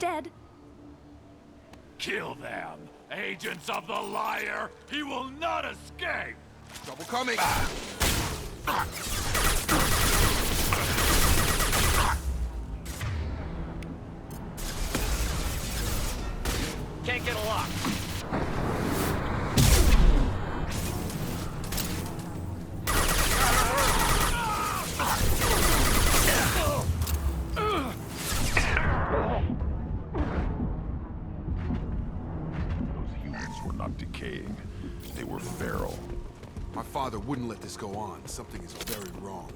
dead. Kill them! Agents of the liar! He will not escape! Trouble coming! Can't get a lock. Those humans were not decaying. They were feral. My father wouldn't let this go on. Something is very wrong.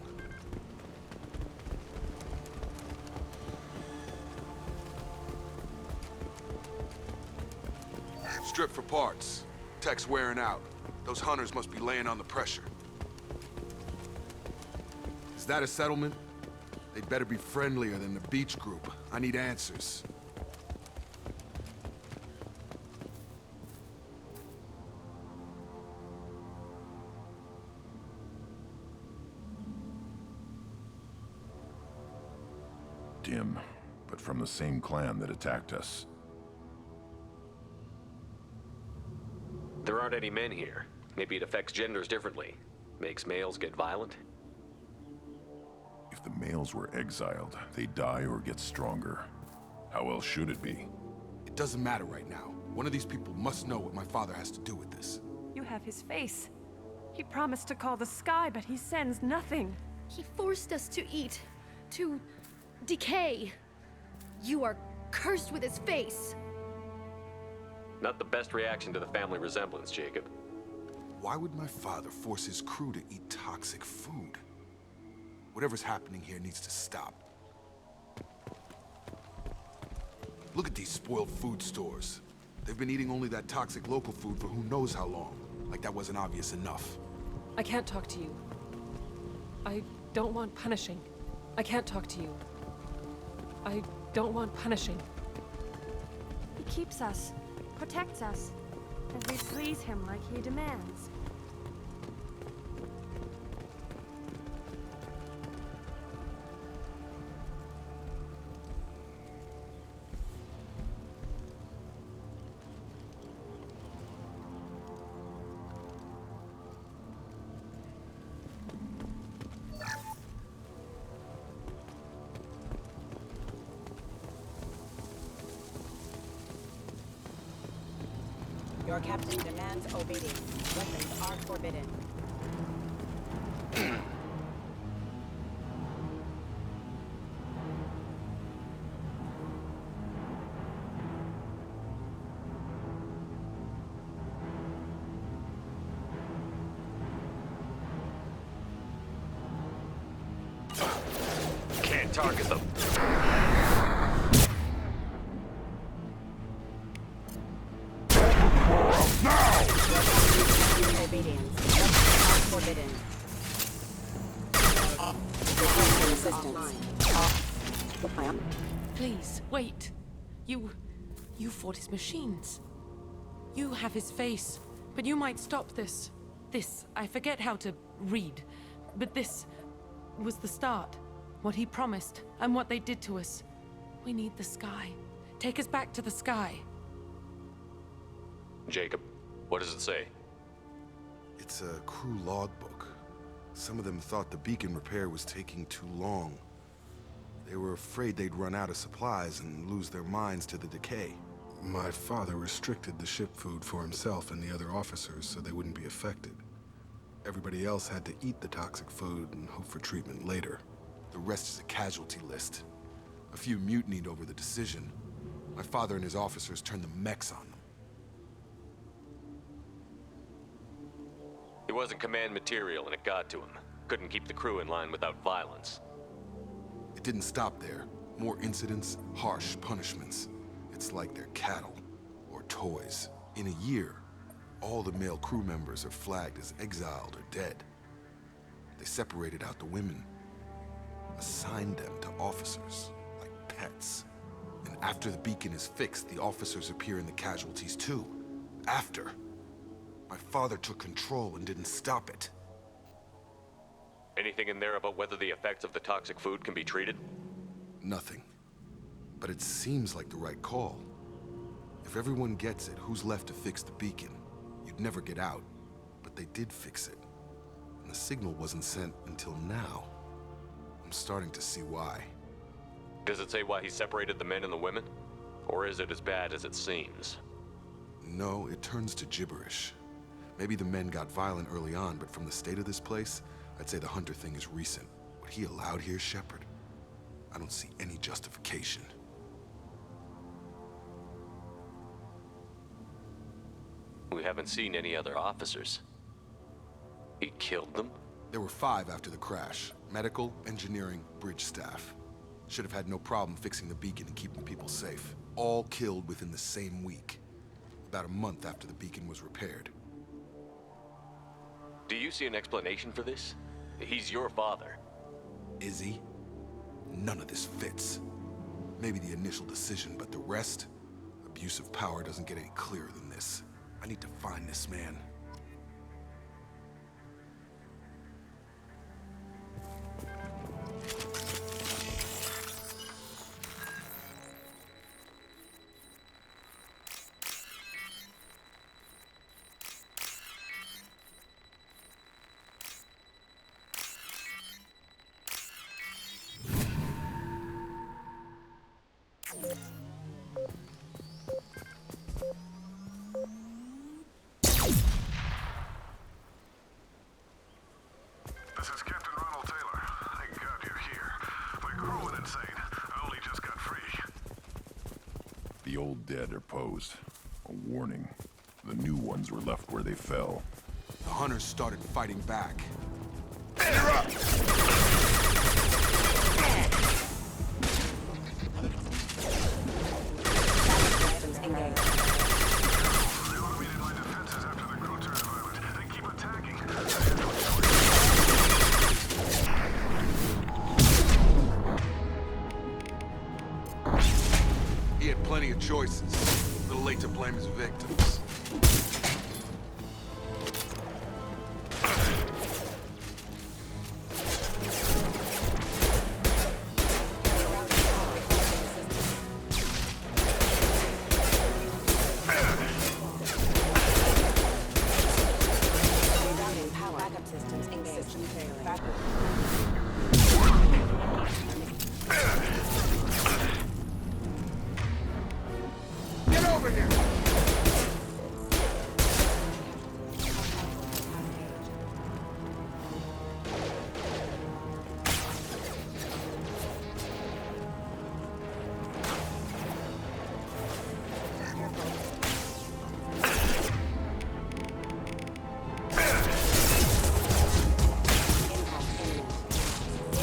Strip for parts. Tech's wearing out. Those hunters must be laying on the pressure. Is that a settlement? They'd better be friendlier than the beach group. I need answers. Dim, but from the same clan that attacked us. There aren't any men here. Maybe it affects genders differently. Makes males get violent. If the males were exiled, they die or get stronger. How else should it be? It doesn't matter right now. One of these people must know what my father has to do with this. You have his face. He promised to call the sky, but he sends nothing. He forced us to eat, to decay. You are cursed with his face. Not the best reaction to the family resemblance, Jacob. Why would my father force his crew to eat toxic food? Whatever's happening here needs to stop. Look at these spoiled food stores. They've been eating only that toxic local food for who knows how long. Like that wasn't obvious enough. I can't talk to you. I don't want punishing. I can't talk to you. I don't want punishing. He keeps us, protects us, and we please him like he demands. Your captain demands obedience. Weapons are forbidden. Can't target them. Obedience. Weapons are forbidden. Resistance. Please, wait. You fought his machines. You have his face, but you might stop this. I forget how to read, but this was the start. What he promised, and what they did to us. We need the sky. Take us back to the sky. Jacob, what does it say? It's a crew logbook. Some of them thought the beacon repair was taking too long. They were afraid they'd run out of supplies and lose their minds to the decay. My father restricted the ship food for himself and the other officers so they wouldn't be affected. Everybody else had to eat the toxic food and hope for treatment later. The rest is a casualty list. A few mutinied over the decision. My father and his officers turned the mechs on them. He wasn't command material and it got to him. Couldn't keep the crew in line without violence. It didn't stop there. More incidents, harsh punishments. It's like they're cattle or toys. In a year, all the male crew members are flagged as exiled or dead. They separated out the women, assigned them to officers, like pets. And after the beacon is fixed, the officers appear in the casualties too. After. My father took control and didn't stop it. Anything in there about whether the effects of the toxic food can be treated? Nothing. But it seems like the right call. If everyone gets it, who's left to fix the beacon? You'd never get out. But they did fix it. And the signal wasn't sent until now. I'm starting to see why. Does it say why he separated the men and the women? Or is it as bad as it seems? No, it turns to gibberish. Maybe the men got violent early on, but from the state of this place, I'd say the Hunter thing is recent. What he allowed here, Shepard, I don't see any justification. We haven't seen any other officers. He killed them? There were 5 after the crash. Medical, engineering, bridge staff. Should have had no problem fixing the beacon and keeping people safe. All killed within the same week. About a month after the beacon was repaired. Do you see an explanation for this? He's your father. Is he? None of this fits. Maybe the initial decision, but the rest? Abuse of power doesn't get any clearer than this. I need to find this man. This is Captain Ronald Taylor. Thank God you're here. My crew went insane. I only just got free. The old dead are posed. A warning. The new ones were left where they fell. The Hunters started fighting back. Systems engaged. They automated my defenses after the crew turned violent. They keep attacking. He had plenty of choices. A little late to blame his victims. Rerouting power. Backup systems engaged. Systems failing. Backup. Get over here!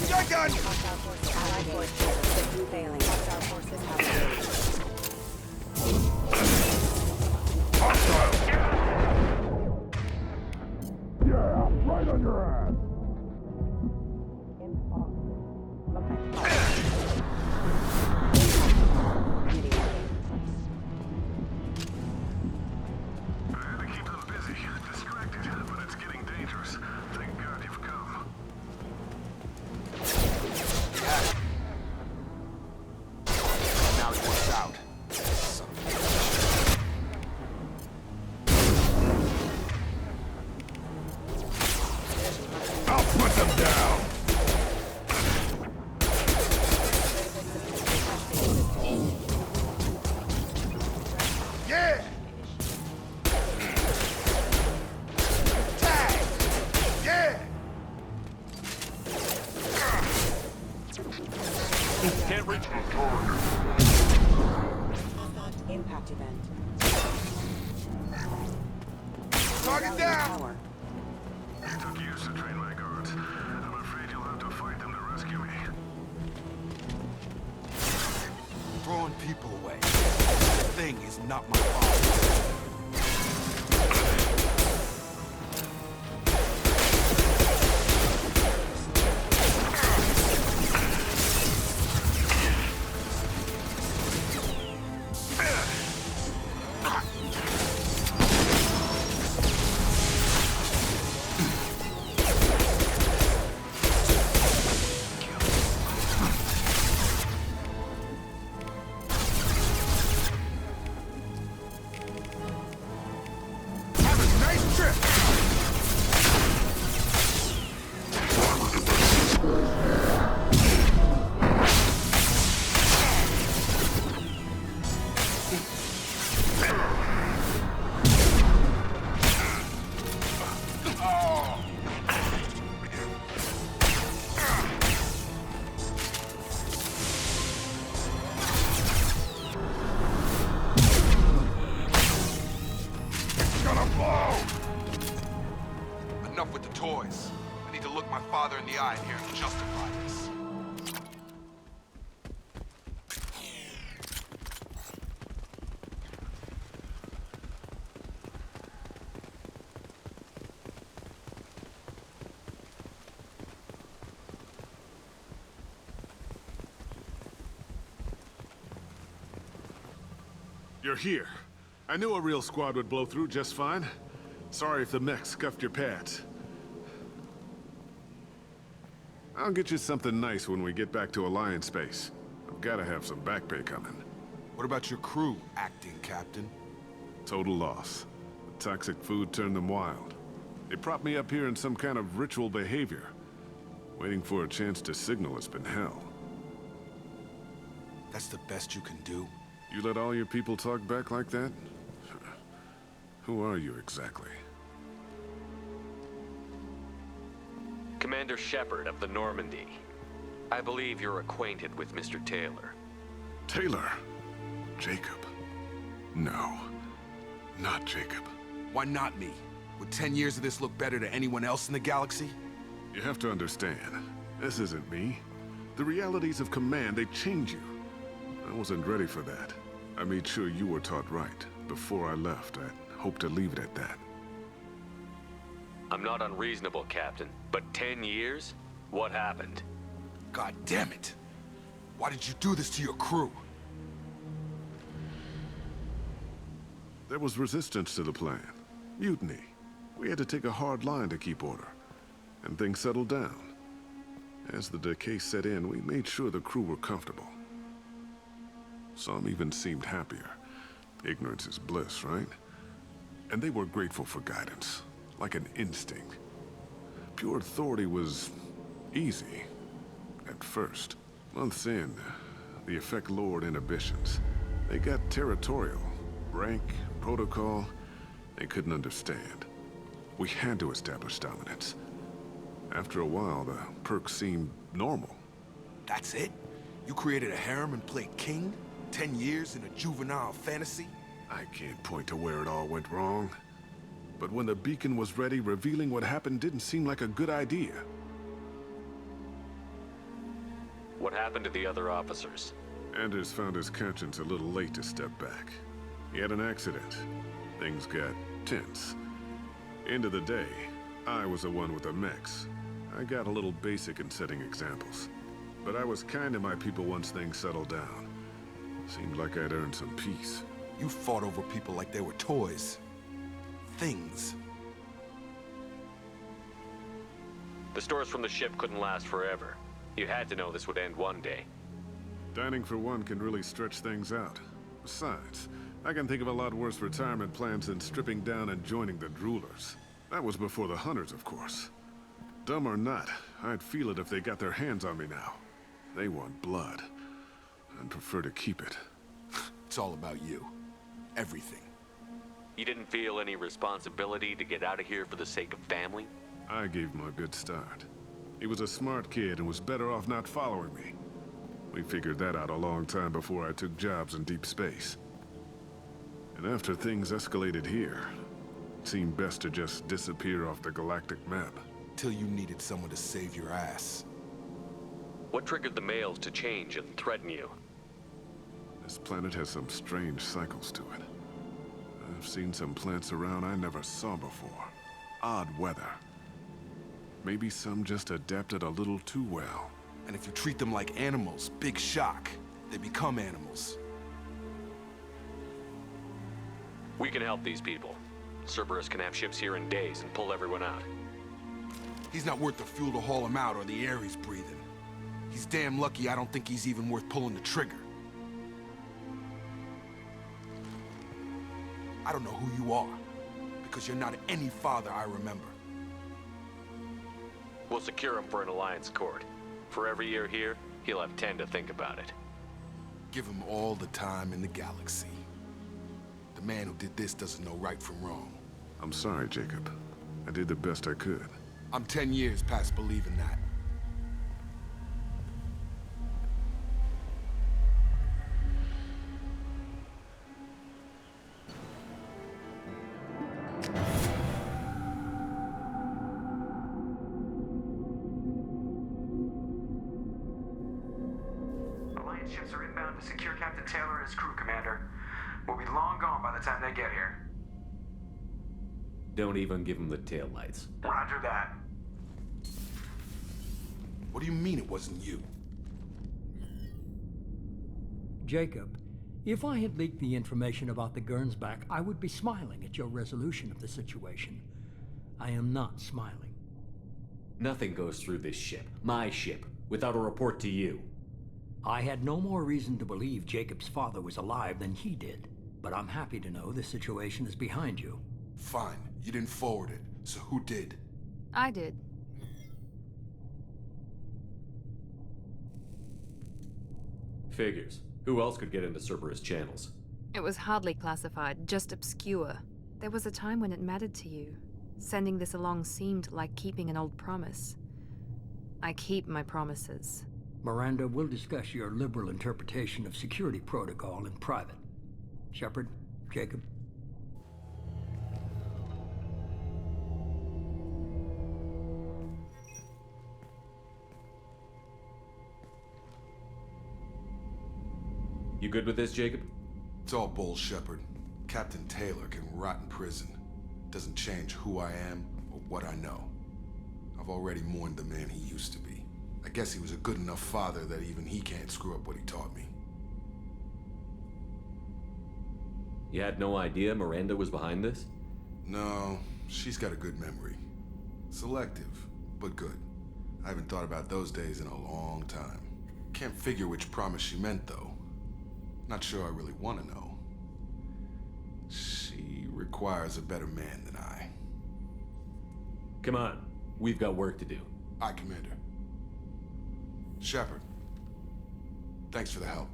Shotgun! Hostile forces allied forces. System failing. Hostile forces engaged. Yeah, right on your ass. I had to keep them busy, distracted, but it's getting dangerous. Thank God you've come. Now he wants out. Son of a bitch. I'll put them down. Yeah! Tag! Yeah! Can't reach. Impact event. Target down! Power. It took years to train my guards. I'm afraid you'll have to fight them to rescue me. Throwing people away. That thing is not my fault. toys. I need to look my father in the eye and hear him justify this. You're here. I knew a real squad would blow through just fine. Sorry if the mech scuffed your pads. I'll get you something nice when we get back to Alliance space. I've gotta have some back pay coming. What about your crew, acting captain? Total loss. The toxic food turned them wild. They propped me up here in some kind of ritual behavior. Waiting for a chance to signal has been hell. That's the best you can do? You let all your people talk back like that? Who are you exactly? Commander Shepard of the Normandy. I believe you're acquainted with Mr. Taylor. Taylor? Jacob? No. Not Jacob. Why not me? Would 10 years of this look better to anyone else in the galaxy? You have to understand, this isn't me. The realities of command, they change you. I wasn't ready for that. I made sure you were taught right. Before I left, I hoped to leave it at that. I'm not unreasonable, Captain, but 10 years? What happened? God damn it! Why did you do this to your crew? There was resistance to the plan. Mutiny. We had to take a hard line to keep order. And things settled down. As the decay set in, we made sure the crew were comfortable. Some even seemed happier. Ignorance is bliss, right? And they were grateful for guidance, like an instinct. Pure authority was easy, at first. Months in, the effect lowered inhibitions. They got territorial. Rank, protocol, they couldn't understand. We had to establish dominance. After a while, the perks seemed normal. That's it? You created a harem and played king? 10 years in a juvenile fantasy? I can't point to where it all went wrong. But when the beacon was ready, revealing what happened didn't seem like a good idea. What happened to the other officers? Anders found his conscience a little late to step back. He had an accident. Things got tense. End of the day, I was the one with the mechs. I got a little basic in setting examples. But I was kind to my people once things settled down. Seemed like I'd earned some peace. You fought over people like they were toys. Things. The stores from the ship couldn't last forever. You had to know this would end one day. Dining for one can really stretch things out. Besides, I can think of a lot worse retirement plans than stripping down and joining the droolers. That was before the hunters, of course. Dumb or not, I'd feel it if they got their hands on me now. They want blood. I'd prefer to keep it. It's all about you. Everything. You didn't feel any responsibility to get out of here for the sake of family? I gave him a good start. He was a smart kid and was better off not following me. We figured that out a long time before I took jobs in deep space. And after things escalated here, it seemed best to just disappear off the galactic map. Till you needed someone to save your ass. What triggered the males to change and threaten you? This planet has some strange cycles to it. I've seen some plants around I never saw before. Odd weather. Maybe some just adapted a little too well. And if you treat them like animals, big shock. They become animals. We can help these people. Cerberus can have ships here in days and pull everyone out. He's not worth the fuel to haul him out or the air he's breathing. He's damn lucky I don't think he's even worth pulling the trigger. I don't know who you are, because you're not any father I remember. We'll secure him for an Alliance court. For every year here, he'll have 10 to think about it. Give him all the time in the galaxy. The man who did this doesn't know right from wrong. I'm sorry, Jacob. I did the best I could. I'm 10 years past believing that. Secure Captain Taylor and his crew, Commander. We'll be long gone by the time they get here. Don't even give him the taillights. Roger that. What do you mean it wasn't you? Jacob, if I had leaked the information about the Gernsback, I would be smiling at your resolution of the situation. I am not smiling. Nothing goes through this ship, my ship, without a report to you. I had no more reason to believe Jacob's father was alive than he did, but I'm happy to know the situation is behind you. Fine, you didn't forward it, so who did? I did. Figures. Who else could get into Cerberus channels? It was hardly classified, just obscure. There was a time when it mattered to you. Sending this along seemed like keeping an old promise. I keep my promises. Miranda, we'll discuss your liberal interpretation of security protocol in private. Shepard, Jacob. You good with this, Jacob? It's all bull, Shepard. Captain Taylor can rot in prison. Doesn't change who I am or what I know. I've already mourned the man he used to be. I guess he was a good enough father that even he can't screw up what he taught me. You had no idea Miranda was behind this? No, she's got a good memory. Selective, but good. I haven't thought about those days in a long time. Can't figure which promise she meant, though. Not sure I really want to know. She requires a better man than I. Come on, we've got work to do. Aye, Commander. Shepard, thanks for the help.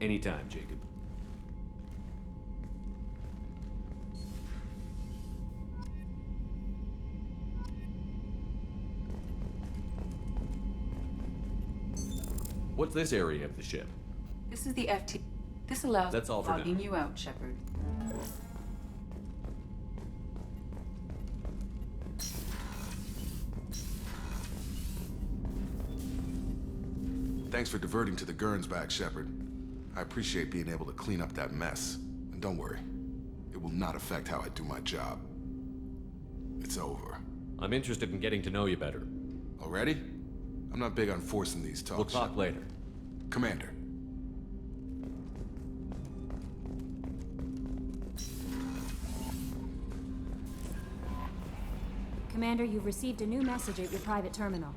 Anytime, Jacob. What's this area of the ship? This is the FT. This allows That's all for now. logging you out, Shepard. Thanks for diverting to the Gernsback, Shepard. I appreciate being able to clean up that mess. And don't worry, it will not affect how I do my job. It's over. I'm interested in getting to know you better. Already? I'm not big on forcing these talks. We'll talk later. Commander. Commander, you've received a new message at your private terminal.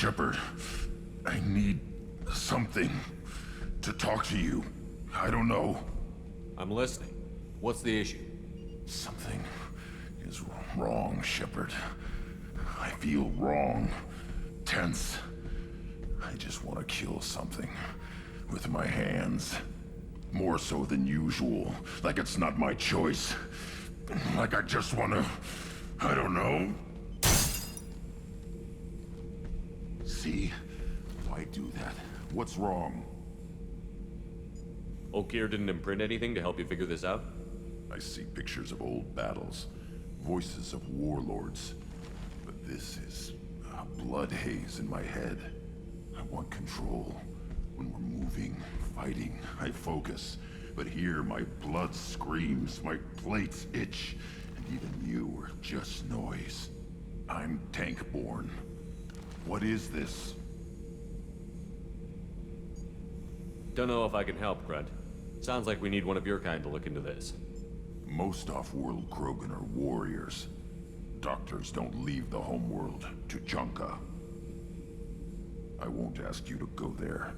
Shepard, I need something to talk to you. I don't know. I'm listening. What's the issue? Something is wrong, Shepard. I feel wrong. Tense. I just want to kill something. With my hands. More so than usual. Like it's not my choice. Like I just want to... I don't know. See? Why do that? What's wrong? Oakir didn't imprint anything to help you figure this out? I see pictures of old battles. Voices of warlords. But this is a blood haze in my head. I want control. When we're moving, fighting, I focus. But here, my blood screams, my plates itch, and even you are just noise. I'm tank-born. What is this? Don't know if I can help, Grunt. Sounds like we need one of your kind to look into this. Most off-world Krogan are warriors. Doctors don't leave the homeworld to Junka. I won't ask you to go there.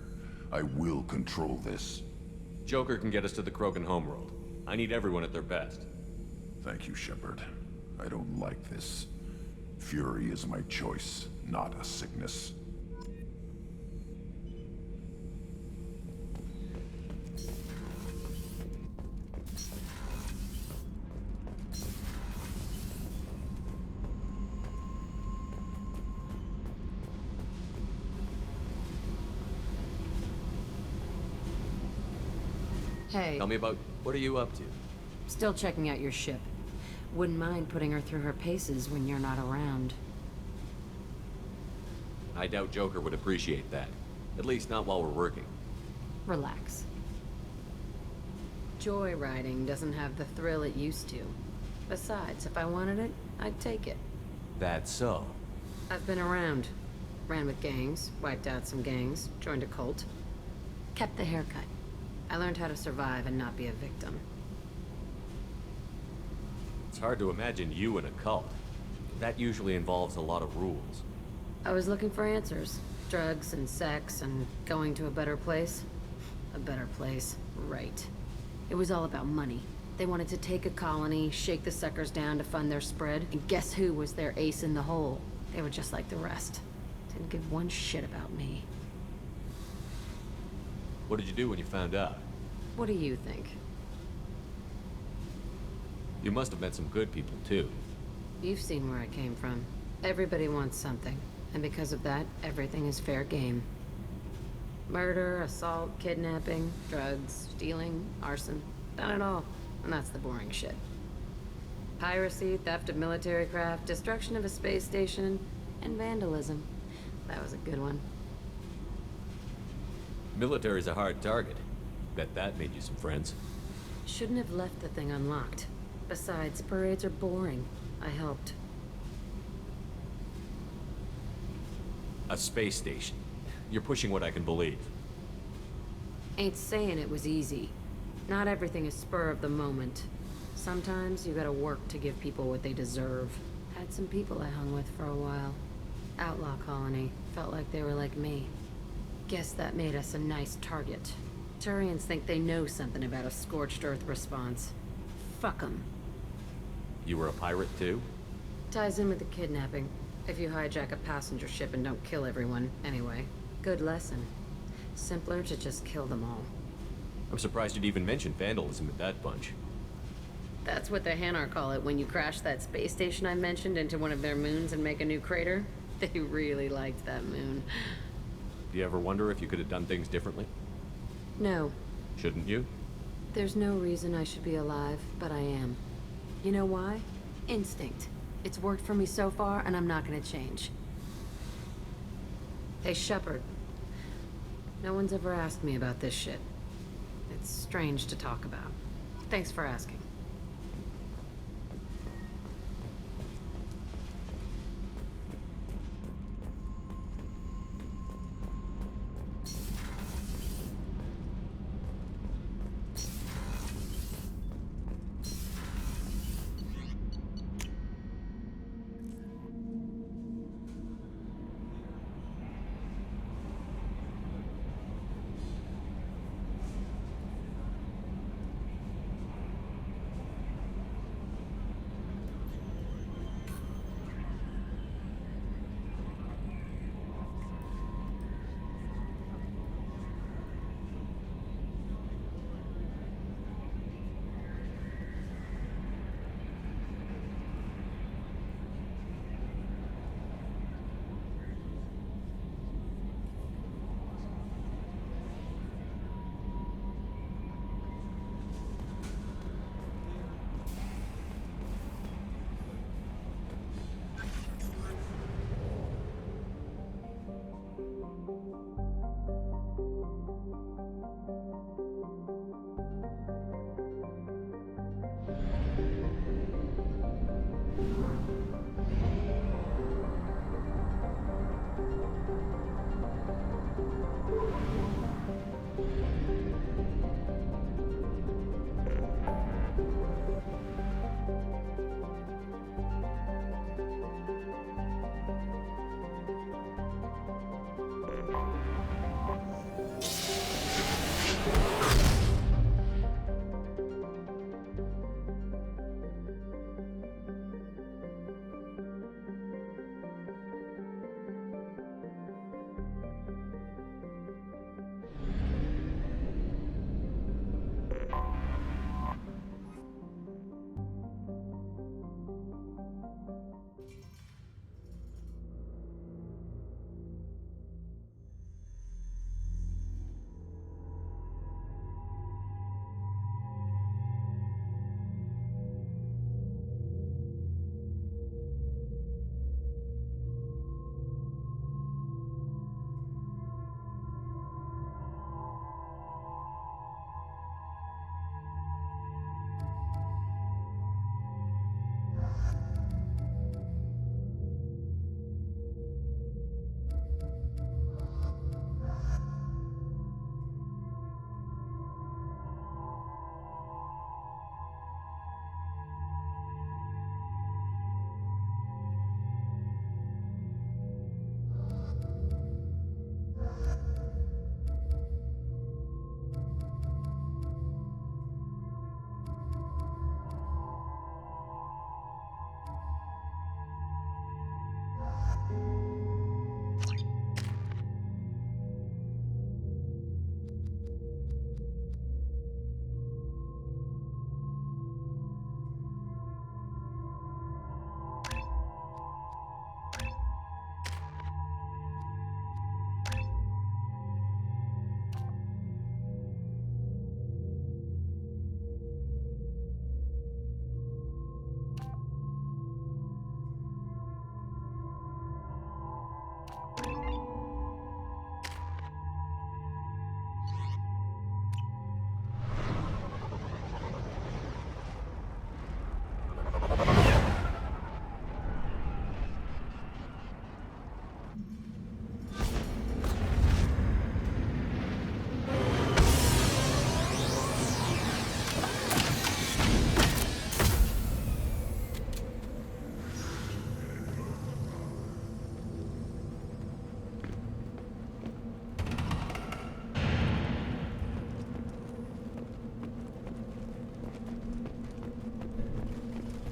I will control this. Joker can get us to the Krogan homeworld. I need everyone at their best. Thank you, Shepard. I don't like this. Fury is my choice, not a sickness. Hey. Tell me about... what are you up to? Still checking out your ship. Wouldn't mind putting her through her paces when you're not around. I doubt Joker would appreciate that. At least not while we're working. Relax. Joyriding doesn't have the thrill it used to. Besides, if I wanted it, I'd take it. That's so. I've been around. Ran with gangs, wiped out some gangs, joined a cult. Kept the haircut. I learned how to survive and not be a victim. It's hard to imagine you in a cult. That usually involves a lot of rules. I was looking for answers. Drugs and sex and going to a better place. A better place, right. It was all about money. They wanted to take a colony, shake the suckers down to fund their spread, and guess who was their ace in the hole? They were just like the rest. Didn't give one shit about me. What did you do when you found out? What do you think? You must have met some good people, too. You've seen where I came from. Everybody wants something, and because of that, everything is fair game. Murder, assault, kidnapping, drugs, stealing, arson. Done it all. And that's the boring shit. Piracy, theft of military craft, destruction of a space station, and vandalism. That was a good one. Military's a hard target. Bet that made you some friends. Shouldn't have left the thing unlocked. Besides, parades are boring. I helped. A space station. You're pushing what I can believe. Ain't saying it was easy. Not everything is spur of the moment. Sometimes you gotta work to give people what they deserve. Had some people I hung with for a while. Outlaw colony. Felt like they were like me. Guess that made us a nice target. Turians think they know something about a scorched earth response. Fuck 'em. You were a pirate, too? Ties in with the kidnapping. If you hijack a passenger ship and don't kill everyone, anyway. Good lesson. Simpler to just kill them all. I'm surprised you'd even mention vandalism at that bunch. That's what the Hanar call it when you crash that space station I mentioned into one of their moons and make a new crater. They really liked that moon. Do you ever wonder if you could have done things differently? No. Shouldn't you? There's no reason I should be alive, but I am. You know why? Instinct. It's worked for me so far, and I'm not gonna change. Hey, Shepard. No one's ever asked me about this shit. It's strange to talk about. Thanks for asking.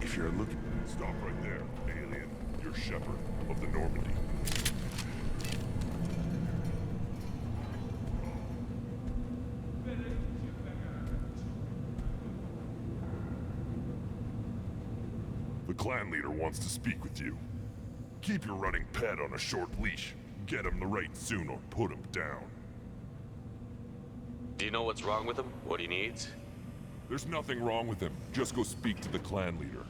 If you're looking... Stop right there, alien. You're Shepard, of the Normandy. The clan leader wants to speak with you. Keep your running pet on a short leash. Get him the right soon or put him down. Do you know what's wrong with him? What he needs? There's nothing wrong with him. Just go speak to the clan leader.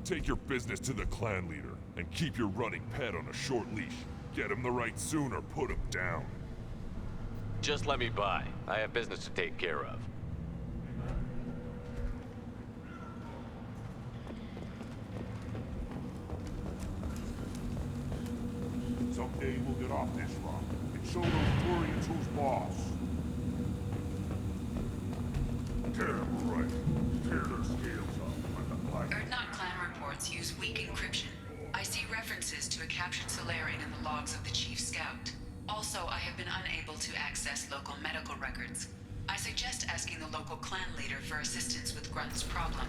Take your business to the clan leader, and keep your running pet on a short leash. Get him the right soon or put him down. Just let me by. I have business to take care of. Someday we'll get off this rock and show those Turians who's boss. Terrible, right? Tear their scales off like a black. Erdnot clan reports use weak encryption. I see references to a captured Solarian in the logs of the Chief Scout. Also, I have been unable to access local medical records. I suggest asking the local clan leader for assistance with Grunt's problem.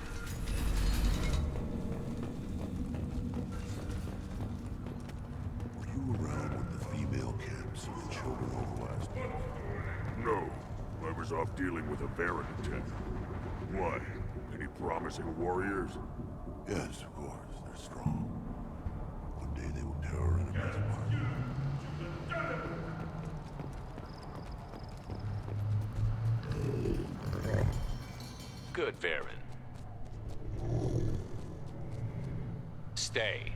Were you around when the female camps of the children overlast? No. I was off dealing with a Baron attendant. Why? Any promising warriors? Yes, of course. They're strong. One day they will tear our enemies apart. Good, Baron. Stay.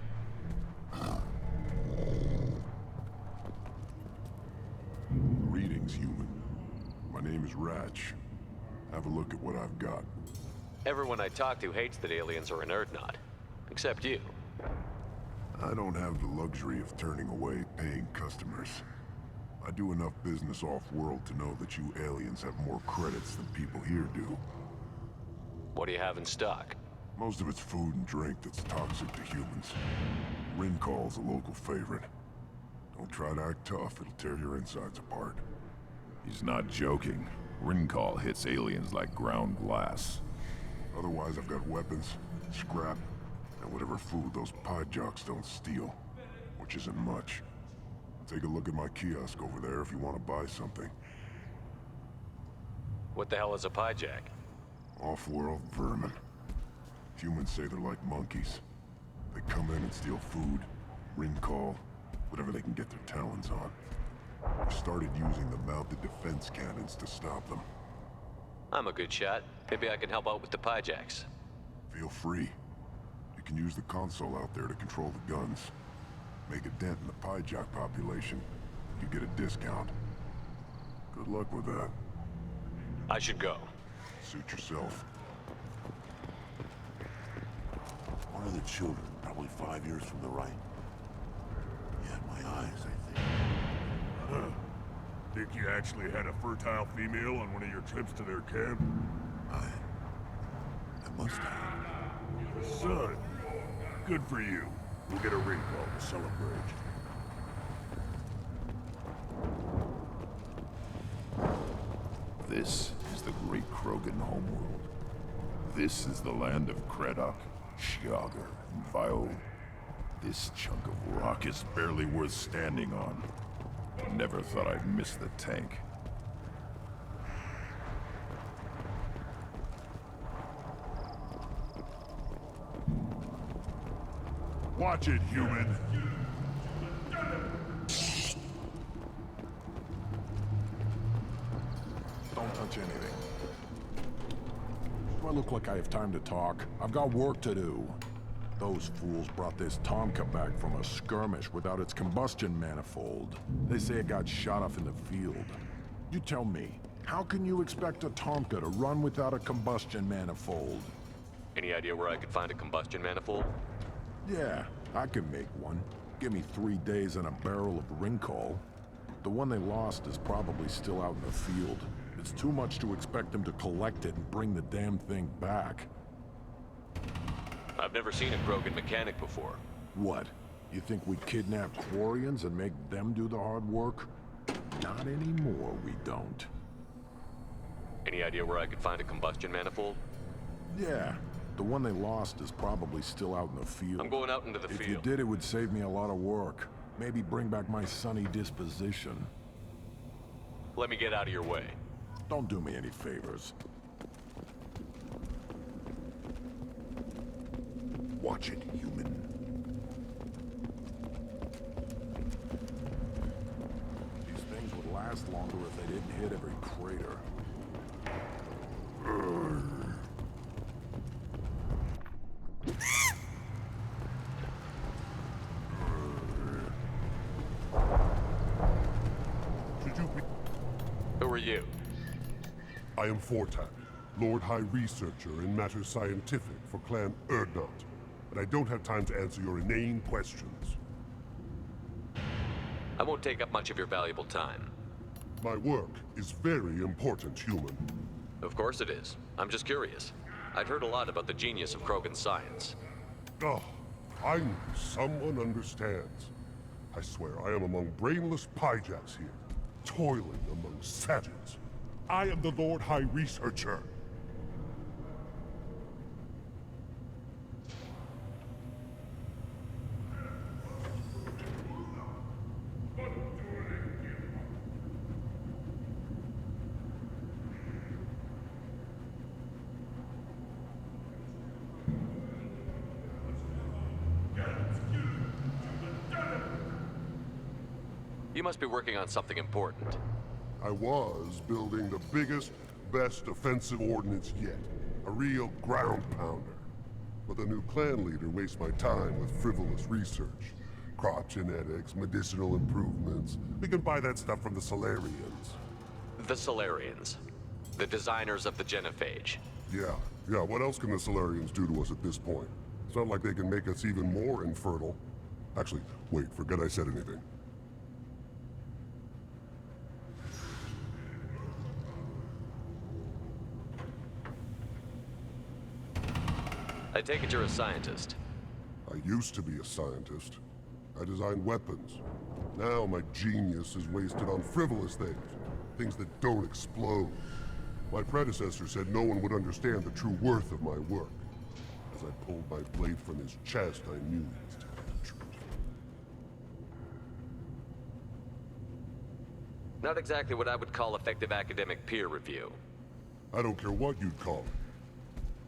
name is Ratch. Have a look at what I've got. Everyone I talk to hates that aliens are an Erdnot. Except you. I don't have the luxury of turning away paying customers. I do enough business off-world to know that you aliens have more credits than people here do. What do you have in stock? Most of it's food and drink that's toxic to humans. Rincall's a local favorite. Don't try to act tough, it'll tear your insides apart. He's not joking. Rincall hits aliens like ground glass. Otherwise, I've got weapons, scrap, and whatever food those pie jocks don't steal. Which isn't much. Take a look at my kiosk over there if you want to buy something. What the hell is a pie jack? Off-world vermin. Humans say they're like monkeys. They come in and steal food, Rincall, whatever they can get their talons on. We started using the mounted defense cannons to stop them. I'm a good shot. Maybe I can help out with the pie jacks. Feel free. You can use the console out there to control the guns. Make a dent in the pie jock population. You get a discount. Good luck with that. I should go. Suit yourself. One of the children, probably 5 years from the right. Yeah, my eyes, I think. Huh. Think you actually had a fertile female on one of your trips to their camp? I must have. Son, good for you. We'll get a recall to celebrate. This is the great Krogan homeworld. This is the land of Kredok, Shiagar, and Vio. This chunk of rock is barely worth standing on. Never thought I'd miss the tank. Watch it, human! Don't touch anything. Do I look like I have time to talk? I've got work to do. Those fools brought this Tomka back from a skirmish without its combustion manifold. They say it got shot off in the field. You tell me, how can you expect a Tomka to run without a combustion manifold? Any idea where I could find a combustion manifold? Yeah, I can make one. Give me 3 days and a barrel of Rincall. The one they lost is probably still out in the field. It's too much to expect them to collect it and bring the damn thing back. I've never seen a Krogan mechanic before. What? You think we kidnap Quarians and make them do the hard work? Not anymore, we don't. Any idea where I could find a combustion manifold? Yeah, the one they lost is probably still out in the field. I'm going out into the field. If you did, it would save me a lot of work. Maybe bring back my sunny disposition. Let me get out of your way. Don't do me any favors. Watch it, human. These things would last longer if they didn't hit every crater. Should you be... Who are you? I am Fortak, Lord High Researcher in matters scientific for Clan Erdnot. But I don't have time to answer your inane questions. I won't take up much of your valuable time. My work is very important, human. Of course it is. I'm just curious. I've heard a lot about the genius of Krogan science. Oh, finally, someone understands. I swear I am among brainless pyjacks here, toiling among savages. I am the Lord High Researcher. You must be working on something important. I was building the biggest, best offensive ordnance yet. A real ground pounder. But the new clan leader wastes my time with frivolous research. Crop genetics, medicinal improvements. We can buy that stuff from the Solarians. The Solarians. The designers of the genophage. Yeah, what else can the Solarians do to us at this point? It's not like they can make us even more infertile. Actually, wait, forget I said anything. I take it you're a scientist. I used to be a scientist. I designed weapons. Now my genius is wasted on frivolous things. Things that don't explode. My predecessor said no one would understand the true worth of my work. As I pulled my blade from his chest, I knew he was telling the truth. Not exactly what I would call effective academic peer review. I don't care what you'd call it.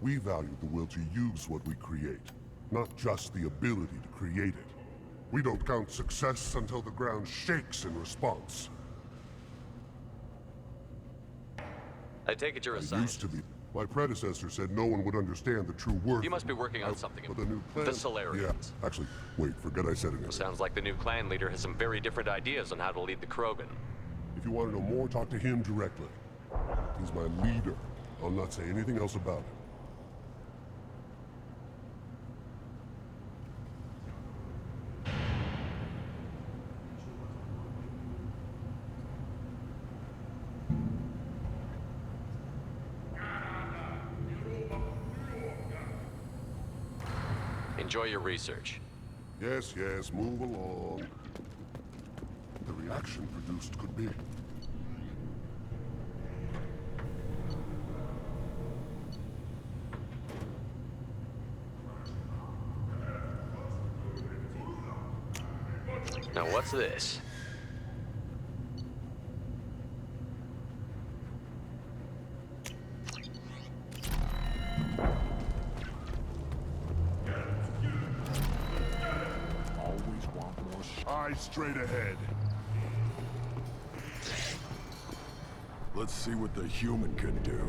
We value the will to use what we create, not just the ability to create it. We don't count success until the ground shakes in response. I take it you're a I scientist. used to be. My predecessor said no one would understand the true worth. You must be working on something with a new plan. The Solarians. Yeah, actually, wait, forget I said anything. Sounds like the new clan leader has some very different ideas on how to lead the Krogan. If you want to know more, talk to him directly. He's my leader. I'll not say anything else about it. Enjoy your research. Yes, move along. The reaction produced could be. Now what's this? Eyes straight ahead. Let's see what the human can do.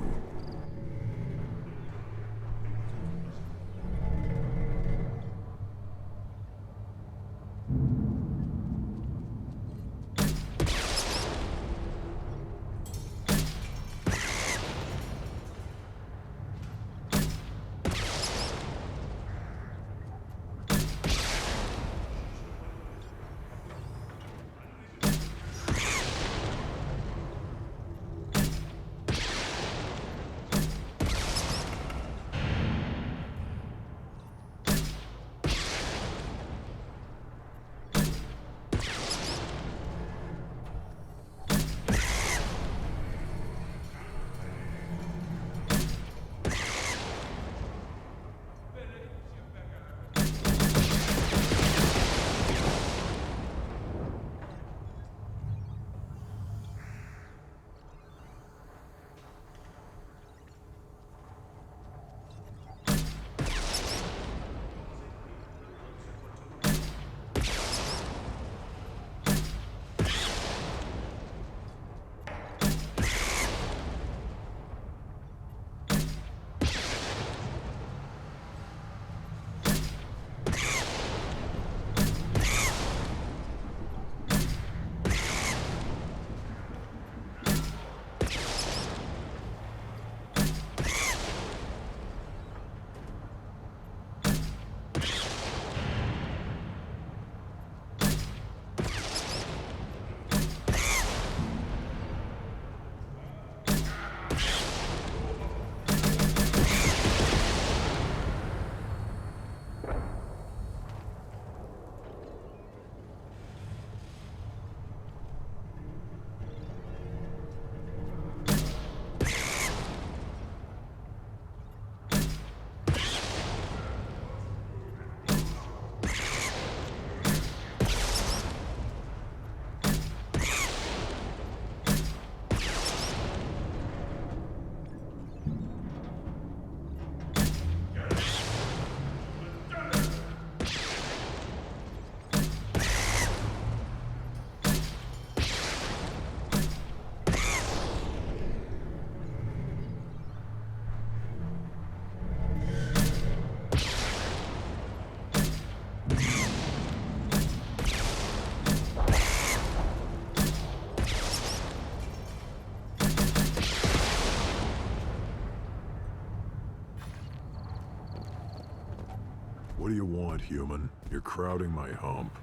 What do you want, human? You're crowding my hump.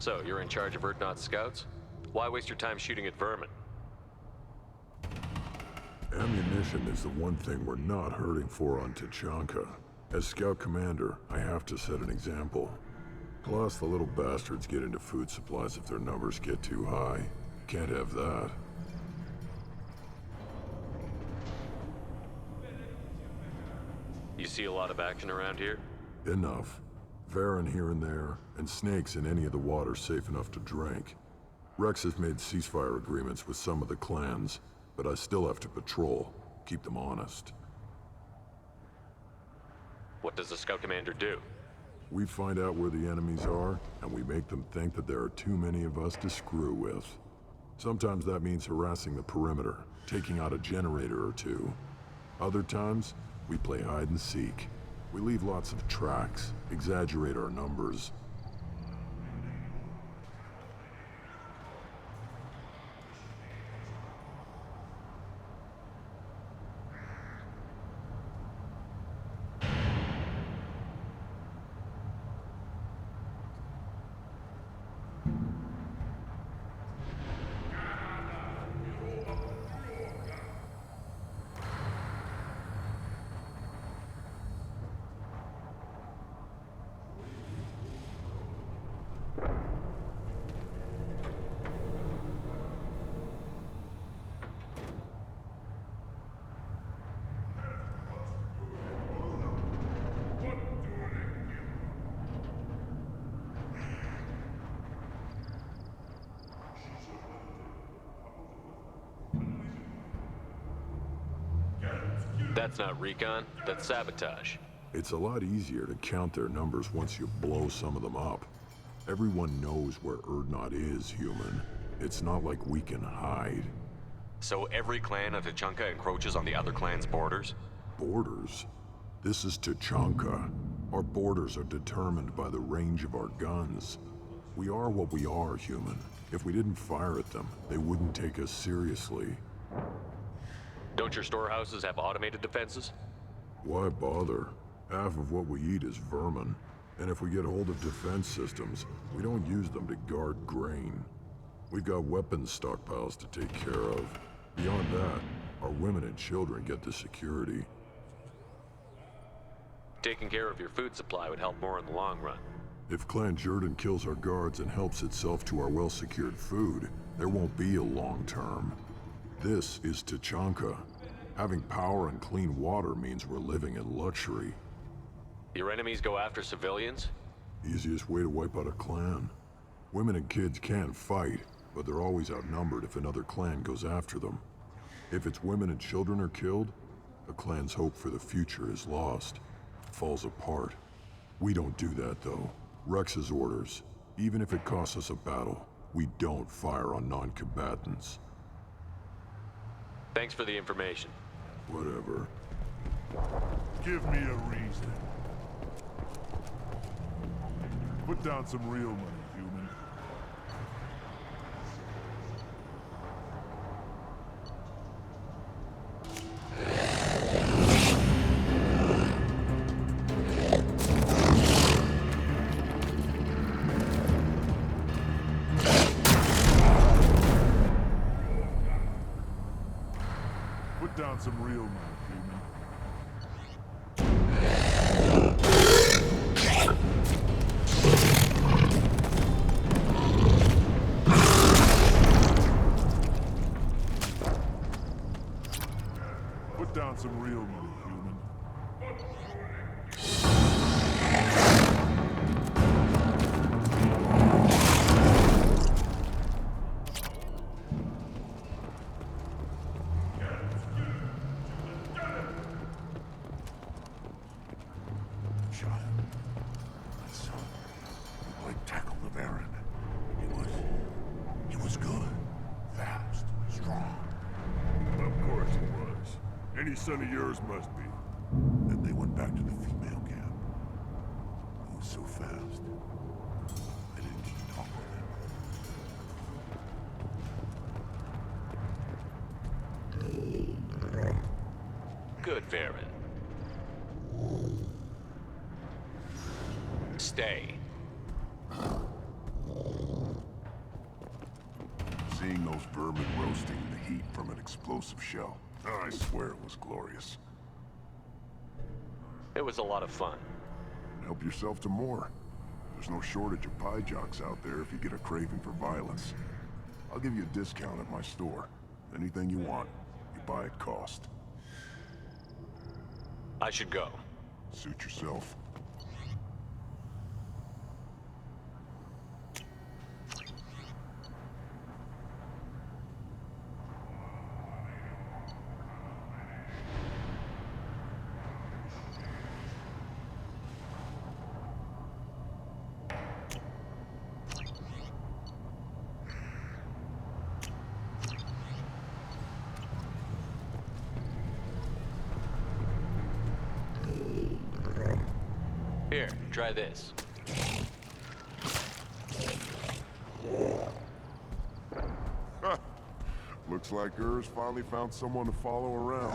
So, you're in charge of Urdnot's scouts? Why waste your time shooting at vermin? Ammunition is the one thing we're not hurting for on Tachanka. As scout commander, I have to set an example. Plus, the little bastards get into food supplies if their numbers get too high. Can't have that. You see a lot of action around here? Enough. Varen here and there, and snakes in any of the water safe enough to drink. Rex has made ceasefire agreements with some of the clans, but I still have to patrol, keep them honest. What does the scout commander do? We find out where the enemies are, and we make them think that there are too many of us to screw with. Sometimes that means harassing the perimeter, taking out a generator or two. Other times, we play hide and seek. We leave lots of tracks, exaggerate our numbers. That's not recon, that's sabotage. It's a lot easier to count their numbers once you blow some of them up. Everyone knows where Urdnot is, human. It's not like we can hide. So every clan of Tachanka encroaches on the other clan's borders? Borders? This is Tachanka. Our borders are determined by the range of our guns. We are what we are, human. If we didn't fire at them, they wouldn't take us seriously. Don't your storehouses have automated defenses? Why bother? Half of what we eat is vermin. And if we get hold of defense systems, we don't use them to guard grain. We've got weapons stockpiles to take care of. Beyond that, our women and children get the security. Taking care of your food supply would help more in the long run. If Clan Jordan kills our guards and helps itself to our well-secured food, there won't be a long term. This is Tachanka. Having power and clean water means we're living in luxury. Your enemies go after civilians? Easiest way to wipe out a clan. Women and kids can fight, but they're always outnumbered if another clan goes after them. If its women and children are killed, the clan's hope for the future is lost. Falls apart. We don't do that, though. Rex's orders. Even if it costs us a battle, we don't fire on non-combatants. Thanks for the information. Whatever. Give me a reason. Put down some real money, human. Put down some real money, human. Put down some real money, human. Shot him. My son. We tackled the Baron. He was good. Fast. Strong. Of course it was. Any son of yours must be. Then they went back to the female camp. He was so fast. I didn't get to talk with him. Good, Varen. stay. Seeing those vermin roasting in the heat from an explosive shell, I swear it was glorious. It was a lot of fun. Help yourself to more. There's no shortage of pie jocks out there if you get a craving for violence. I'll give you a discount at my store. Anything you want, you buy at cost. I should go. Suit yourself. Here, try this. Looks like Urs finally found someone to follow around.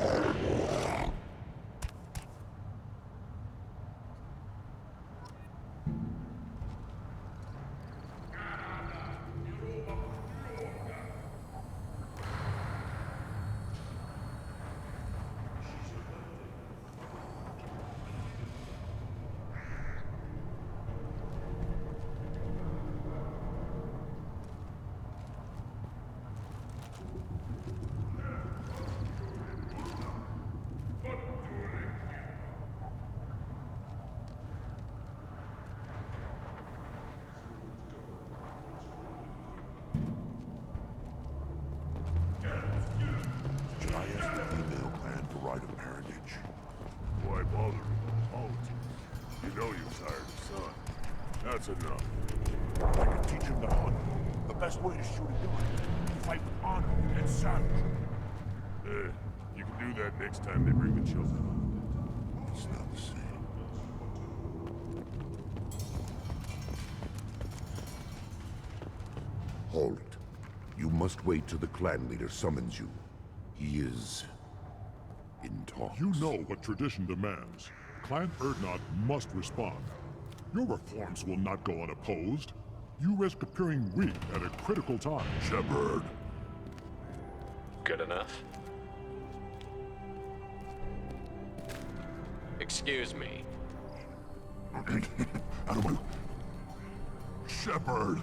Why bother with politics? You know you've sired a son. That's enough. I can teach him to hunt. The best way to shoot a gun. Fight with honor and savagery. You can do that next time they bring the children. It's not the same. Halt. You must wait till the clan leader summons you. He is in talks. You know what tradition demands. Clan Erdnot must respond. Your reforms will not go unopposed. You risk appearing weak at a critical time. Shepard. Good enough. Excuse me. Out of my... Shepard!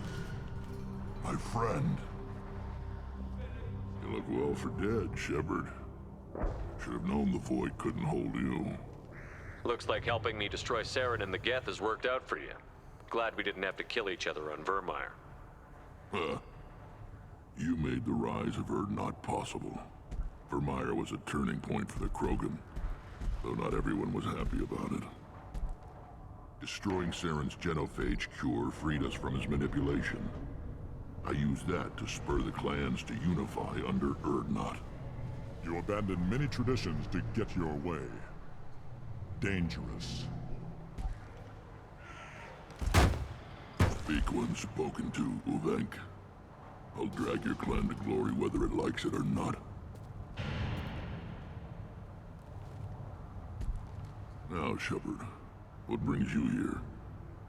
My friend. You look well for dead, Shepard. Should have known the Void couldn't hold you. Looks like helping me destroy Saren and the Geth has worked out for you. Glad we didn't have to kill each other on Vermeer. Huh. You made the rise of Erdnot possible. Vermeer was a turning point for the Krogan, though not everyone was happy about it. Destroying Saren's genophage cure freed us from his manipulation. I used that to spur the clans to unify under Erdnot. You abandoned many traditions to get your way. Dangerous. Speak when spoken to, Uvenk. I'll drag your clan to glory whether it likes it or not. Now, Shepard, what brings you here?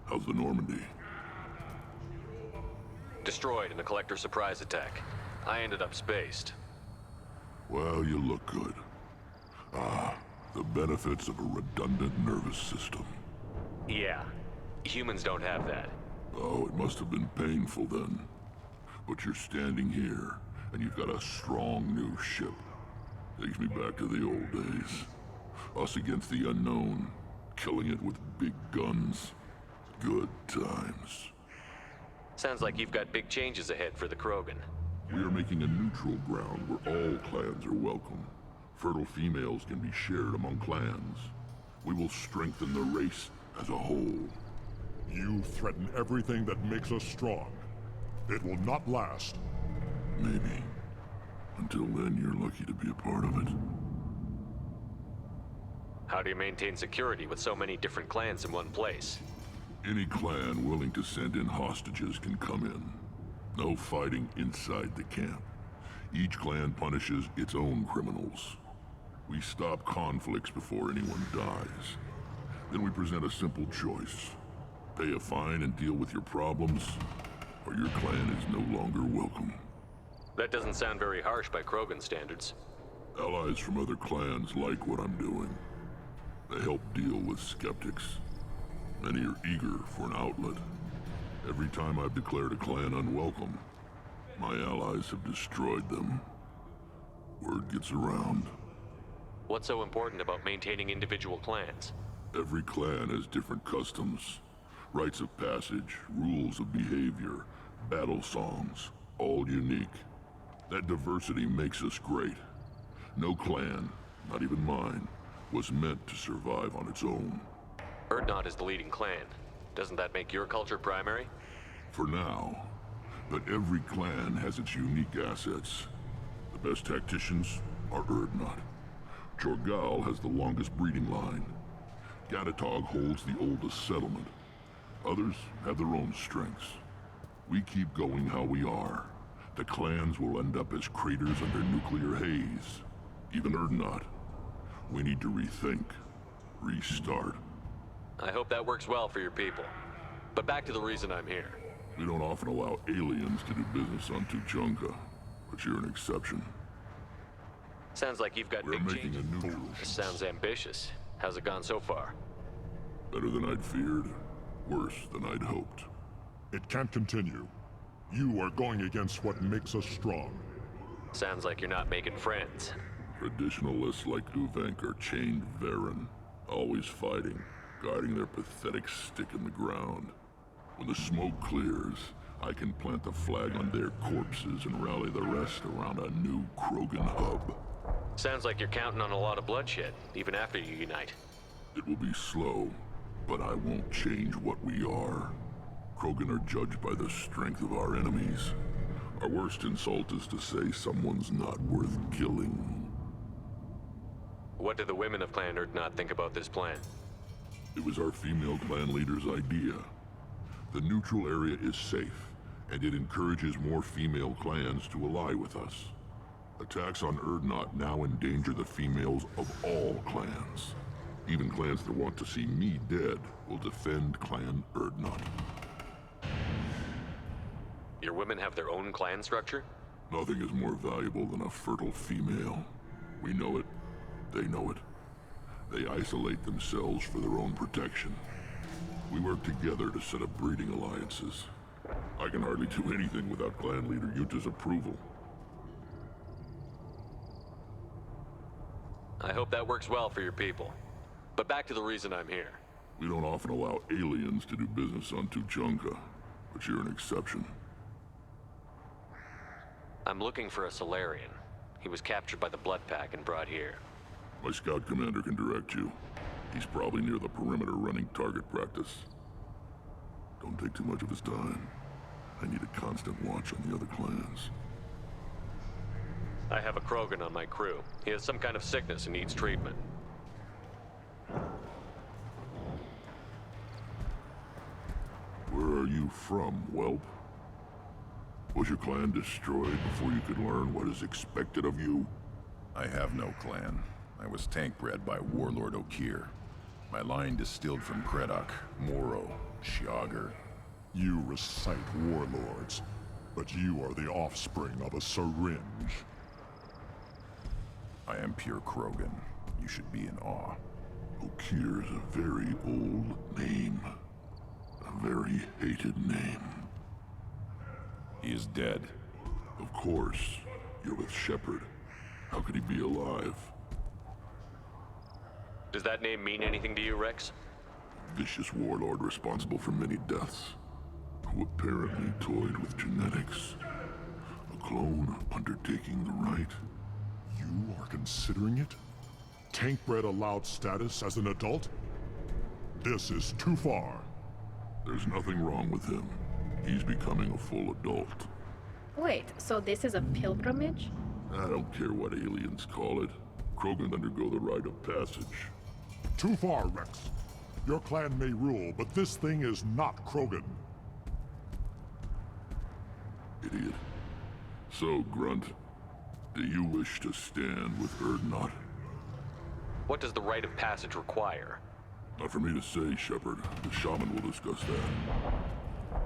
How's the Normandy? Destroyed in a collector surprise attack. I ended up spaced. Well, you look good. Ah, the benefits of a redundant nervous system. Yeah. Humans don't have that. Oh, it must have been painful then. But you're standing here, and you've got a strong new ship. Takes me back to the old days. Us against the unknown, killing it with big guns. Good times. Sounds like you've got big changes ahead for the Krogan. We are making a neutral ground where all clans are welcome. Fertile females can be shared among clans. We will strengthen the race as a whole. You threaten everything that makes us strong. It will not last. Maybe. Until then, you're lucky to be a part of it. How do you maintain security with so many different clans in one place? Any clan willing to send in hostages can come in. No fighting inside the camp. Each clan punishes its own criminals. We stop conflicts before anyone dies. Then we present a simple choice. Pay a fine and deal with your problems, or your clan is no longer welcome. That doesn't sound very harsh by Krogan standards. Allies from other clans like what I'm doing. They help deal with skeptics. Many are eager for an outlet. Every time I've declared a clan unwelcome, my allies have destroyed them. Word gets around. What's so important about maintaining individual clans? Every clan has different customs, rites of passage, rules of behavior, battle songs, all unique. That diversity makes us great. No clan, not even mine, was meant to survive on its own. Urdnot is the leading clan. Doesn't that make your culture primary? For now. But every clan has its unique assets. The best tacticians are Urdnot. Jorgal has the longest breeding line. Gatatog holds the oldest settlement. Others have their own strengths. We keep going how we are. The clans will end up as craters under nuclear haze. Even Urdnot. We need to rethink. Restart. I hope that works well for your people. But back to the reason I'm here. We don't often allow aliens to do business on Tuchanka, but you're an exception. Sounds like you've got We're big making changes. a neutral. This sounds ambitious. How's it gone so far? Better than I'd feared. Worse than I'd hoped. It can't continue. You are going against what makes us strong. Sounds like you're not making friends. Traditionalists like Uvenk are chained Varen, always fighting, guarding their pathetic stick in the ground. When the smoke clears, I can plant the flag on their corpses and rally the rest around a new Krogan hub. Sounds like you're counting on a lot of bloodshed, even after you unite. It will be slow, but I won't change what we are. Krogan are judged by the strength of our enemies. Our worst insult is to say someone's not worth killing. What do the women of Clan Urdnot think about this plan? It was our female clan leader's idea. The neutral area is safe, and it encourages more female clans to ally with us. Attacks on Urdnot now endanger the females of all clans. Even clans that want to see me dead will defend Clan Urdnot. Your women have their own clan structure? Nothing is more valuable than a fertile female. We know it. They know it. They isolate themselves for their own protection. We work together to set up breeding alliances. I can hardly do anything without clan leader Yuta's approval. I hope that works well for your people. But back to the reason I'm here. We don't often allow aliens to do business on Tuchanka, but you're an exception. I'm looking for a Solarian. He was captured by the Blood Pack and brought here. My scout commander can direct you. He's probably near the perimeter running target practice. Don't take too much of his time. I need a constant watch on the other clans. I have a Krogan on my crew. He has some kind of sickness and needs treatment. Where are you from, whelp? Was your clan destroyed before you could learn what is expected of you? I have no clan. I was tank bred by Warlord Okir. My line distilled from Kredok, Moro, Shiagar. You recite warlords, but you are the offspring of a syringe. I am pure Krogan. You should be in awe. Okir is a very old name. A very hated name. He is dead. Of course. You're with Shepard. How could he be alive? Does that name mean anything to you, Rex? Vicious warlord responsible for many deaths, who apparently toyed with genetics. A clone undertaking the rite. You are considering it? Tank-bred allowed status as an adult? This is too far. There's nothing wrong with him. He's becoming a full adult. Wait, so this is a pilgrimage? I don't care what aliens call it. Krogan undergo the rite of passage. Too far, Rex. Your clan may rule, but this thing is not Krogan. Idiot. So, Grunt, do you wish to stand with Urdnot? What does the rite of passage require? Not for me to say, Shepard. The shaman will discuss that.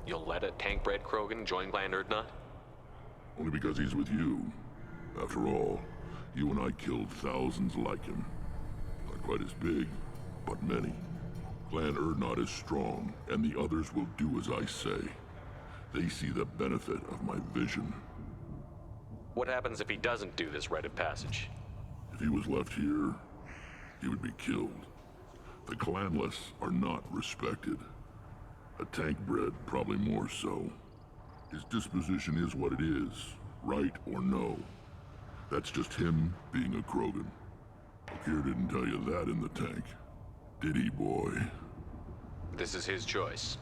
You'll let a tank-bred Krogan join Clan Urdnot? Only because he's with you. After all, you and I killed thousands like him. Not quite as big, but many. Clan Urdnot is strong, and the others will do as I say. They see the benefit of my vision. What happens if he doesn't do this rite of passage? If he was left here, he would be killed. The clanless are not respected. A tank-bred, probably more so. His disposition is what it is, right or no. That's just him being a Krogan. Okeer didn't tell you that in the tank. Did he, boy? This is his choice.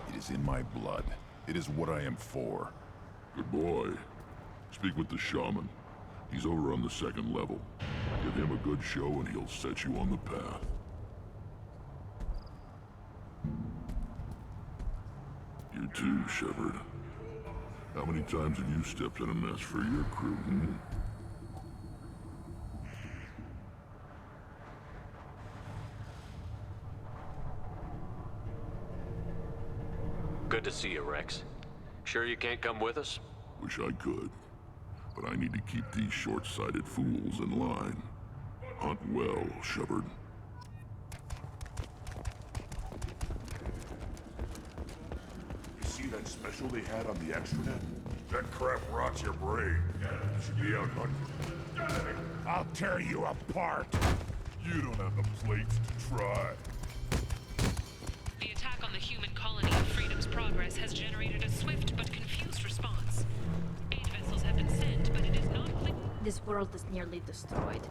It is in my blood. It is what I am for. Good boy. Speak with the shaman. He's over on the second level. Give him a good show and he'll set you on the path. You too, Shepard. How many times have you stepped in a mess for your crew, hmm? Good to see you, Rex. Sure you can't come with us? Wish I could. But I need to keep these short-sighted fools in line. Hunt well, Shepard. You see that special they had on the extranet? That crap rots your brain. You should be out hunting. I'll tear you apart! You don't have the plates to try. The attack on the human colony of Freedom's Progress has generated a swift but confused response. 8 vessels have been sent, but it is not clear. This world is nearly destroyed.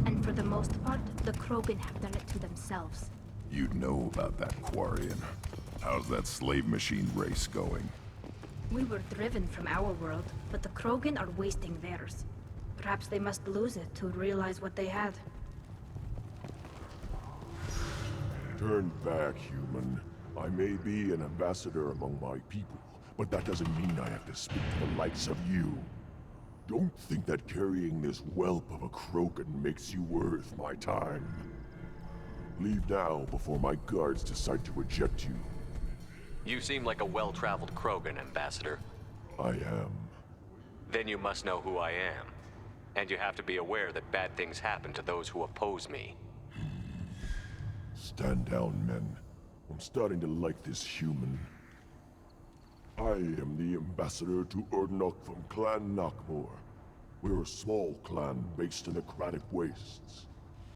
And for the most part, the Krogan have done it to themselves. You'd know about that, Quarian. How's that slave machine race going? We were driven from our world, but the Krogan are wasting theirs. Perhaps they must lose it to realize what they had. Turn back, human. I may be an ambassador among my people, but that doesn't mean I have to speak to the likes of you. Don't think that carrying this whelp of a Krogan makes you worth my time. Leave now before my guards decide to eject you. You seem like a well-traveled Krogan, Ambassador. I am. Then you must know who I am. And you have to be aware that bad things happen to those who oppose me. Stand down, men. I'm starting to like this human. I am the ambassador to Urdnot from Clan Nakmor. We're a small clan based in the Kratic Wastes.